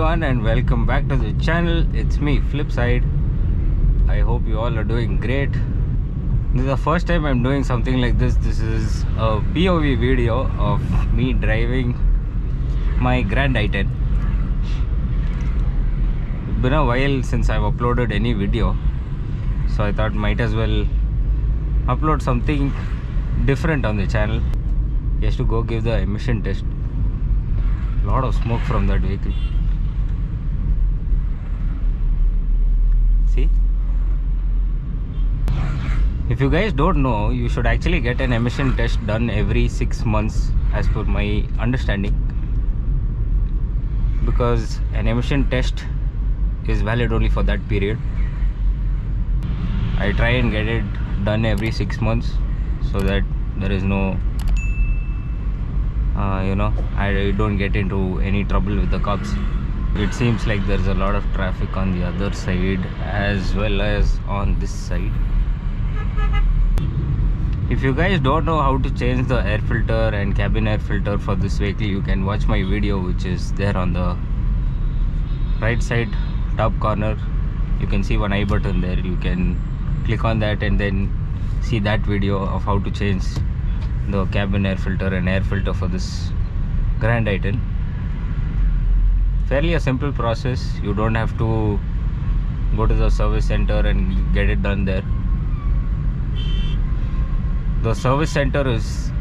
everyone and welcome back to the channel. It's me, Flipside. I hope you all are doing great. This is the first time I'm doing something like this. This is a POV video of me driving my Grand i10. It's been a while since I've uploaded any video, so I thought might as well upload something different on the channel. Just to go give the emission test. Lot of smoke from that vehicle. See, if you guys don't know, you should actually get an emission test done every 6 months as per my understanding, because an emission test is valid only for that period. I try and get it done every 6 months so that there is no I don't get into any trouble with the cops. It seems like there's a lot of traffic on the other side as well as on this side. If you guys don't know how to change the air filter and cabin air filter for this vehicle, you can watch my video, which is there on the right side top corner. You can see one I button there. You can click on that and then see that video of how to change the cabin air filter and air filter for this Grand i10. Fairly a simple process. You don't have to go to the service center and get it done there. The service center is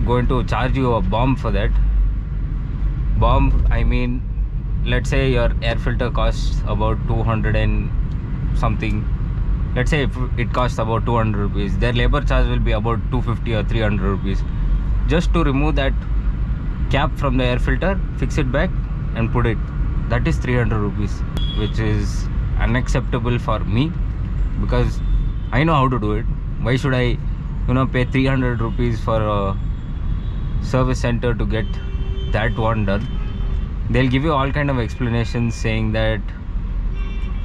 going to charge you a bomb for that. Bomb, I mean, let's say your air filter costs about 200 and something. Let's say if it costs about 200 rupees, their labor charge will be about 250 or 300 rupees. Just to remove that cap from the air filter, fix it back and put it. That is 300 rupees, which is unacceptable for me because I know how to do it. Why should I, pay 300 rupees for a service center to get that one done? They'll give you all kind of explanations saying that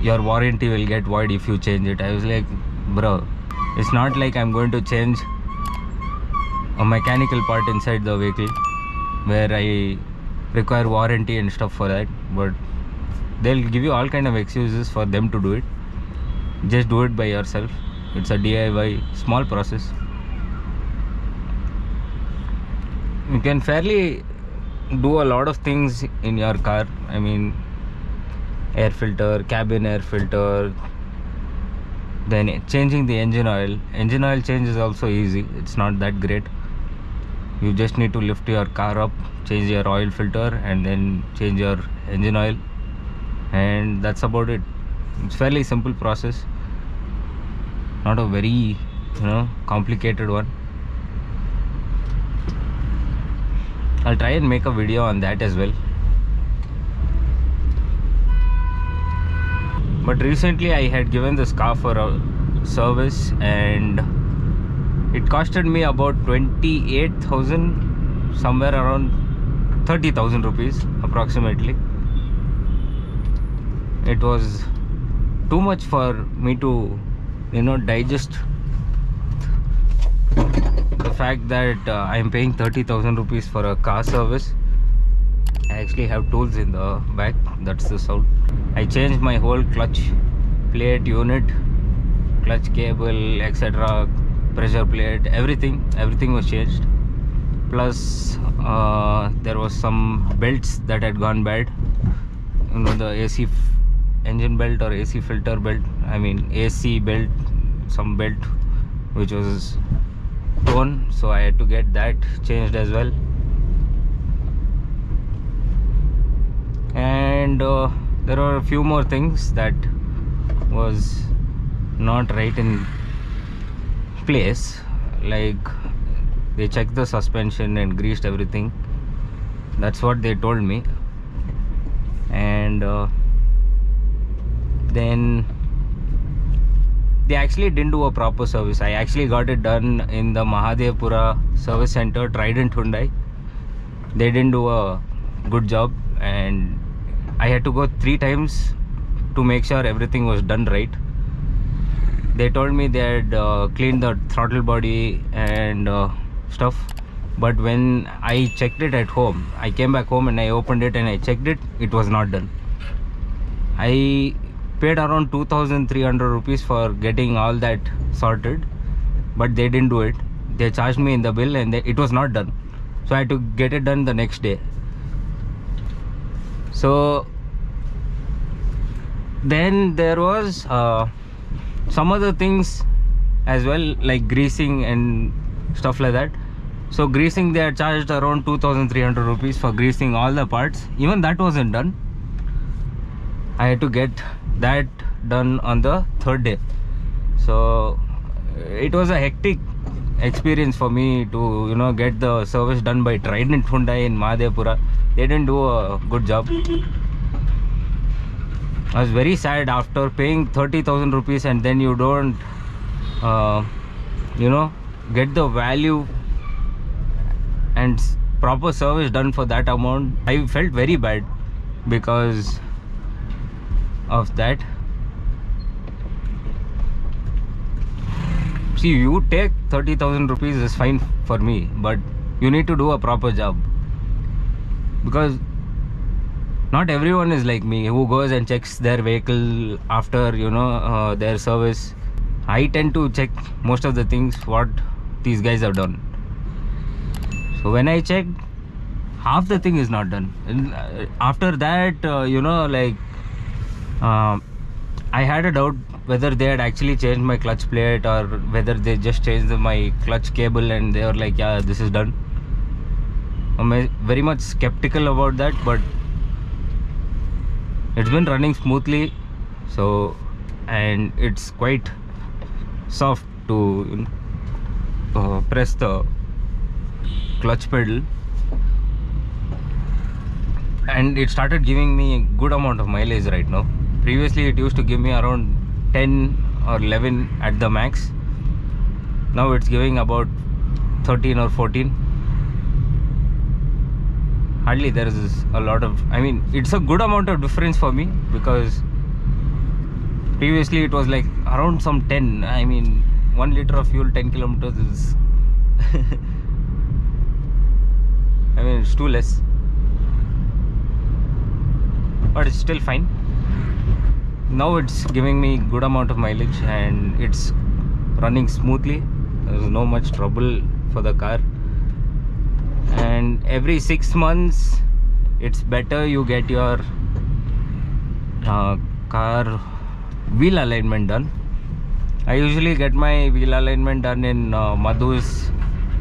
your warranty will get void if you change it. I was like, bro, it's not like I'm going to change a mechanical part inside the vehicle where I require warranty and stuff for that. But they'll give you all kind of excuses for them to do it. Just do it by yourself. It's a DIY small process. You can fairly do a lot of things in your car. I mean, air filter, cabin air filter, then changing the engine oil. Engine oil change is also easy. It's not that great. You just need to lift your car up, change your oil filter and then change your engine oil, and that's about it. It's fairly simple process, not a very complicated one. I'll try and make a video on that as well. But recently I had given this car for a service and it costed me about 28,000, somewhere around 30,000 rupees approximately. It was too much for me to digest the fact that I am paying 30,000 rupees for a car service. I actually have tools in the back. That's the sound. I changed my whole clutch plate unit, clutch cable, etc., pressure plate, everything was changed. Plus there was some belts that had gone bad. The AC engine belt or AC filter belt, I mean AC belt, some belt which was torn, so I had to get that changed as well. And there were a few more things that was not right in place, like they checked the suspension and greased everything. That's what they told me. And then they actually didn't do a proper service. I actually got it done in the Mahadevpura service center, Trident Hyundai. They didn't do a good job and I had to go 3 times to make sure everything was done right. They told me they had cleaned the throttle body and stuff, But when I checked it at home, I came back home and I opened it and I checked it, it was not done. I paid around 2,300 rupees for getting all that sorted, but they didn't do it. They charged me in the bill and it was not done. So I had to get it done the next day. So then there was some other things as well, like greasing and stuff like that. So greasing, they are charged around 2,300 rupees for greasing all the parts. Even that wasn't done. I had to get that done on the third day. So it was a hectic experience for me to, you know, get the service done by Trident Hyundai in Mahadevpura. They didn't do a good job. I was very sad after paying 30,000 rupees and then you don't you know, get the value and proper service done for that amount. I felt very bad because of that. See, you take 30,000 rupees is fine for me, but you need to do a proper job, because not everyone is like me who goes and checks their vehicle after, you know, their service. I tend to check most of the things what these guys have done. So when I checked, half the thing is not done. And after that, you know, like I had a doubt whether they had actually changed my clutch plate or whether they just changed my clutch cable and they were like, yeah, this is done. I'm very much skeptical about that, but it's been running smoothly. So, and it's quite soft to press the clutch pedal, and it started giving me a good amount of mileage right now. Previously it used to give me around 10 or 11 at the max. Now it's giving about 13 or 14. Hardly there is a lot of, I mean, it's a good amount of difference for me, because previously it was like around some 10. I mean, 1 liter of fuel, 10 kilometers is I mean, it's too less, but it's still fine. Now it's giving me good amount of mileage and it's running smoothly. There's no much trouble for the car. And every 6 months it's better you get your car wheel alignment done. I usually get my wheel alignment done in Madhu's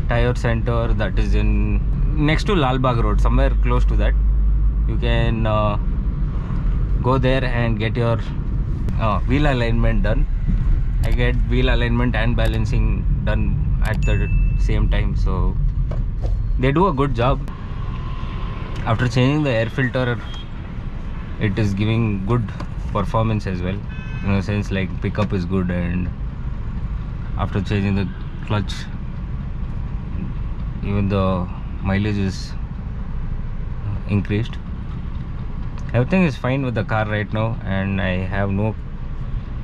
tire center, that is in next to Lalbagh Road, somewhere close to that. You can go there and get your wheel alignment done. I get wheel alignment and balancing done at the same time, so they do a good job. After changing the air filter, it is giving good performance as well, in a sense, like pickup is good, and after changing the clutch, even the mileage is increased. Everything is fine with the car right now, and I have no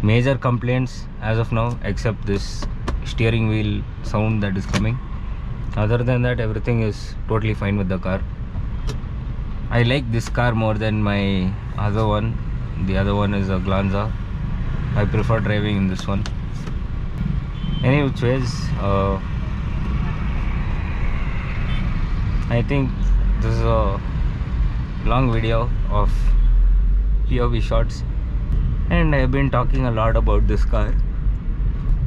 major complaints as of now, except this steering wheel sound that is coming. Other than that, everything is totally fine with the car. I like this car more than my other one. The other one is a Glanza. I prefer driving in this one. Any which ways, I think this is a long video of POV shots, and I have been talking a lot about this car.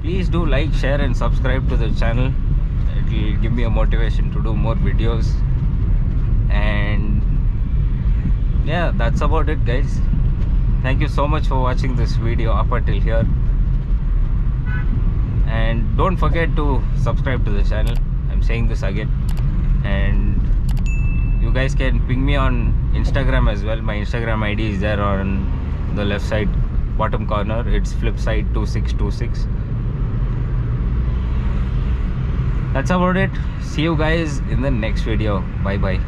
Please do like, share and subscribe to the channel. It will give me a motivation to do more videos. And yeah, that's about it, guys. Thank you so much for watching this video up until here, and don't forget to subscribe to the channel. I'm saying this again. And you guys can ping me on Instagram as well. My Instagram ID is there on the left side bottom corner. It's flipside2626. That's about it. See you guys in the next video. Bye bye.